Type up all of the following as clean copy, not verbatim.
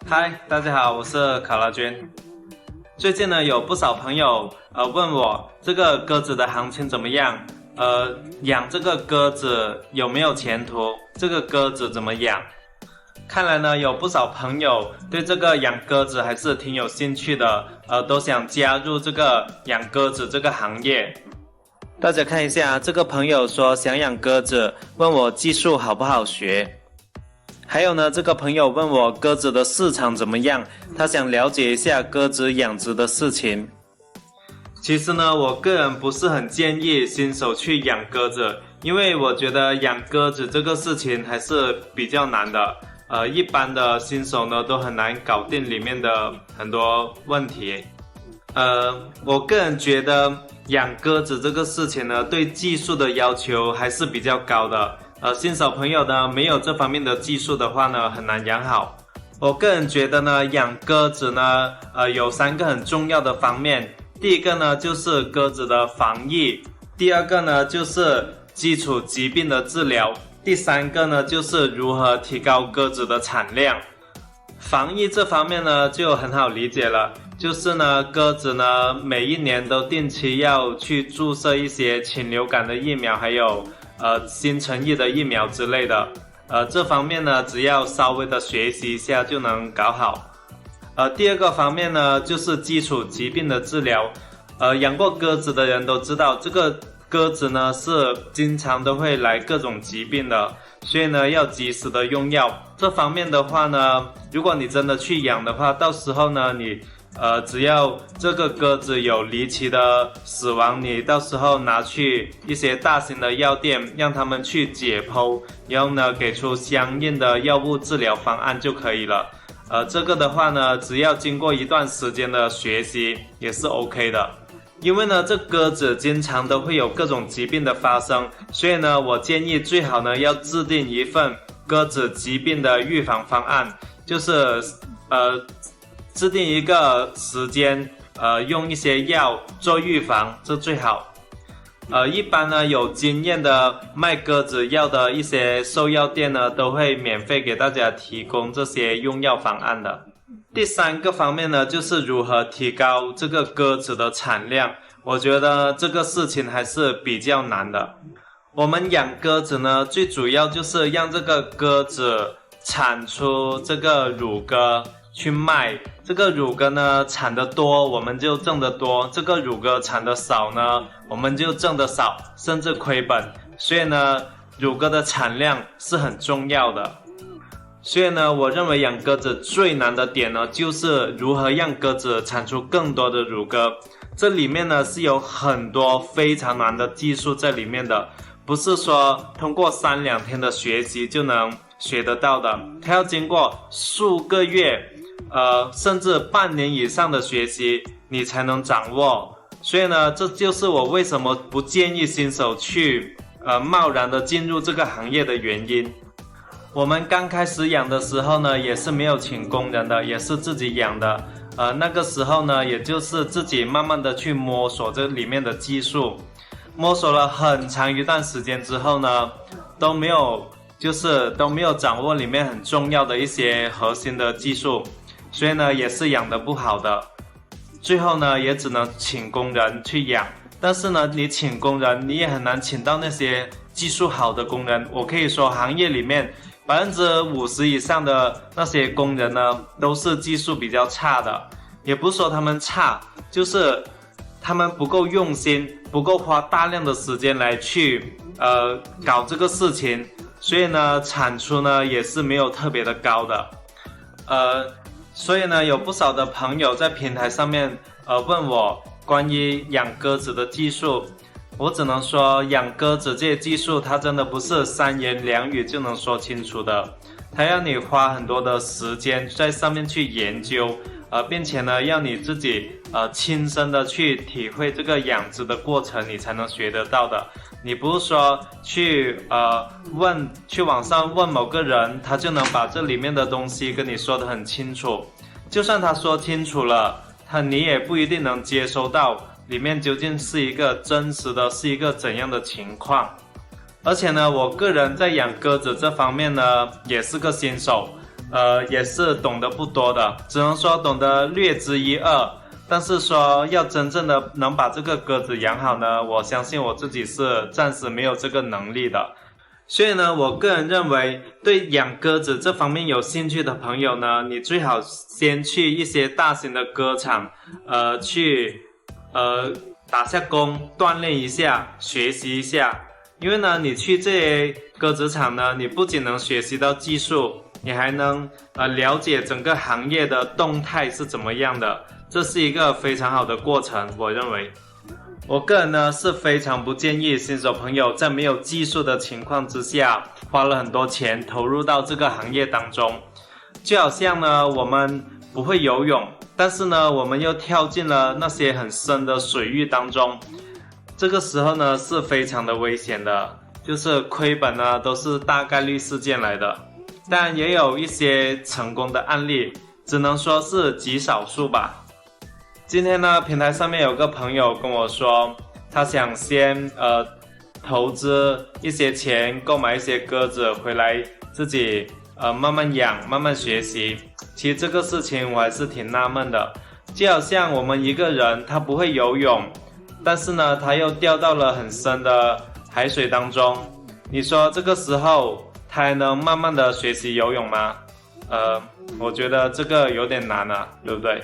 嗨，大家好，我是卡拉娟。最近呢，有不少朋友问我这个鸽子的行情怎么样？养这个鸽子有没有前途？这个鸽子怎么养？看来呢，有不少朋友对这个养鸽子还是挺有兴趣的，都想加入这个养鸽子这个行业。大家看一下，这个朋友说想养鸽子，问我技术好不好学。还有呢，这个朋友问我鸽子的市场怎么样，他想了解一下鸽子养殖的事情。其实呢，我个人不是很建议新手去养鸽子，因为我觉得养鸽子这个事情还是比较难的。一般的新手呢都很难搞定里面的很多问题。我个人觉得养鸽子这个事情呢，对技术的要求还是比较高的。新手朋友呢没有这方面的技术的话呢，很难养好。我个人觉得呢，养鸽子呢，有3个很重要的方面。第一个呢就是鸽子的防疫，第二个呢就是基础疾病的治疗，第3个呢就是如何提高鸽子的产量。防疫这方面呢就很好理解了，就是呢鸽子呢每一年都定期要去注射一些禽流感的疫苗，还有新成立的疫苗之类的。这方面呢只要稍微的学习一下就能搞好。第二个方面呢就是基础疾病的治疗。养过鸽子的人都知道，这个鸽子呢是经常都会来各种疾病的，所以呢要及时的用药。这方面的话呢，如果你真的去养的话，到时候呢你只要这个鸽子有离奇的死亡，你到时候拿去一些大型的药店，让他们去解剖，然后呢给出相应的药物治疗方案就可以了。这个的话呢，只要经过一段时间的学习也是 OK 的。因为呢，这鸽子经常都会有各种疾病的发生，所以呢，我建议最好呢要制定一份鸽子疾病的预防方案，就是制定一个时间，用一些药做预防，这最好。一般呢有经验的卖鸽子药的一些兽药店呢，都会免费给大家提供这些用药方案的。第3个方面呢，就是如何提高这个鸽子的产量。我觉得这个事情还是比较难的。我们养鸽子呢，最主要就是让这个鸽子产出这个乳鸽去卖。这个乳鸽呢产得多，我们就挣得多；这个乳鸽产得少呢，我们就挣得少，甚至亏本。所以呢，乳鸽的产量是很重要的。所以呢，我认为养鸽子最难的点呢，就是如何让鸽子产出更多的乳鸽。这里面呢是有很多非常难的技术在里面的，不是说通过3-2天的学习就能学得到的，它要经过数个月，甚至半年以上的学习，你才能掌握。所以呢，这就是我为什么不建议新手去贸然的进入这个行业的原因。我们刚开始养的时候呢，也是没有请工人的，也是自己养的。那个时候呢，也就是自己慢慢的去摸索这里面的技术，摸索了很长一段时间之后呢，都没有掌握里面很重要的一些核心的技术，所以呢，也是养得不好的。最后呢，也只能请工人去养。但是呢，你请工人，你也很难请到那些技术好的工人。我可以说，行业里面50%以上的那些工人呢，都是技术比较差的。也不是说他们差，就是他们不够用心，不够花大量的时间来去搞这个事情，所以呢，产出呢也是没有特别的高的。所以呢，有不少的朋友在平台上面问我关于养鸽子的技术。我只能说，养鸽子这些技术它真的不是3言2语就能说清楚的，它要你花很多的时间在上面去研究，并且呢要你自己亲身的去体会这个养殖的过程，你才能学得到的。你不是说去网上问某个人，他就能把这里面的东西跟你说得很清楚。就算他说清楚了，你也不一定能接收到里面究竟是一个真实的是一个怎样的情况。而且呢，我个人在养鸽子这方面呢也是个新手，也是懂得不多的，只能说懂得略知一二。但是说要真正的能把这个鸽子养好呢，我相信我自己是暂时没有这个能力的。所以呢，我个人认为对养鸽子这方面有兴趣的朋友呢，你最好先去一些大型的鸽场去打下工，锻炼一下，学习一下。因为呢，你去这些鸽子场呢，你不仅能学习到技术，你还能了解整个行业的动态是怎么样的，这是一个非常好的过程，我认为。我个人呢是非常不建议新手朋友在没有技术的情况之下，花了很多钱投入到这个行业当中。就好像呢，我们不会游泳，但是呢，我们又跳进了那些很深的水域当中，这个时候呢是非常的危险的，就是亏本呢都是大概率事件来的。但也有一些成功的案例，只能说是极少数吧。今天呢，平台上面有个朋友跟我说，他想先投资一些钱购买一些鸽子回来自己慢慢养慢慢学习。其实这个事情我还是挺纳闷的，就好像我们一个人他不会游泳，但是呢他又掉到了很深的海水当中，你说这个时候他还能慢慢的学习游泳吗？我觉得这个有点难啊，对不对？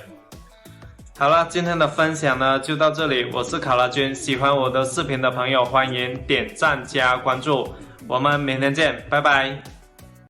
好了，今天的分享呢就到这里，我是卡拉君，喜欢我的视频的朋友欢迎点赞加关注，我们明天见，拜拜。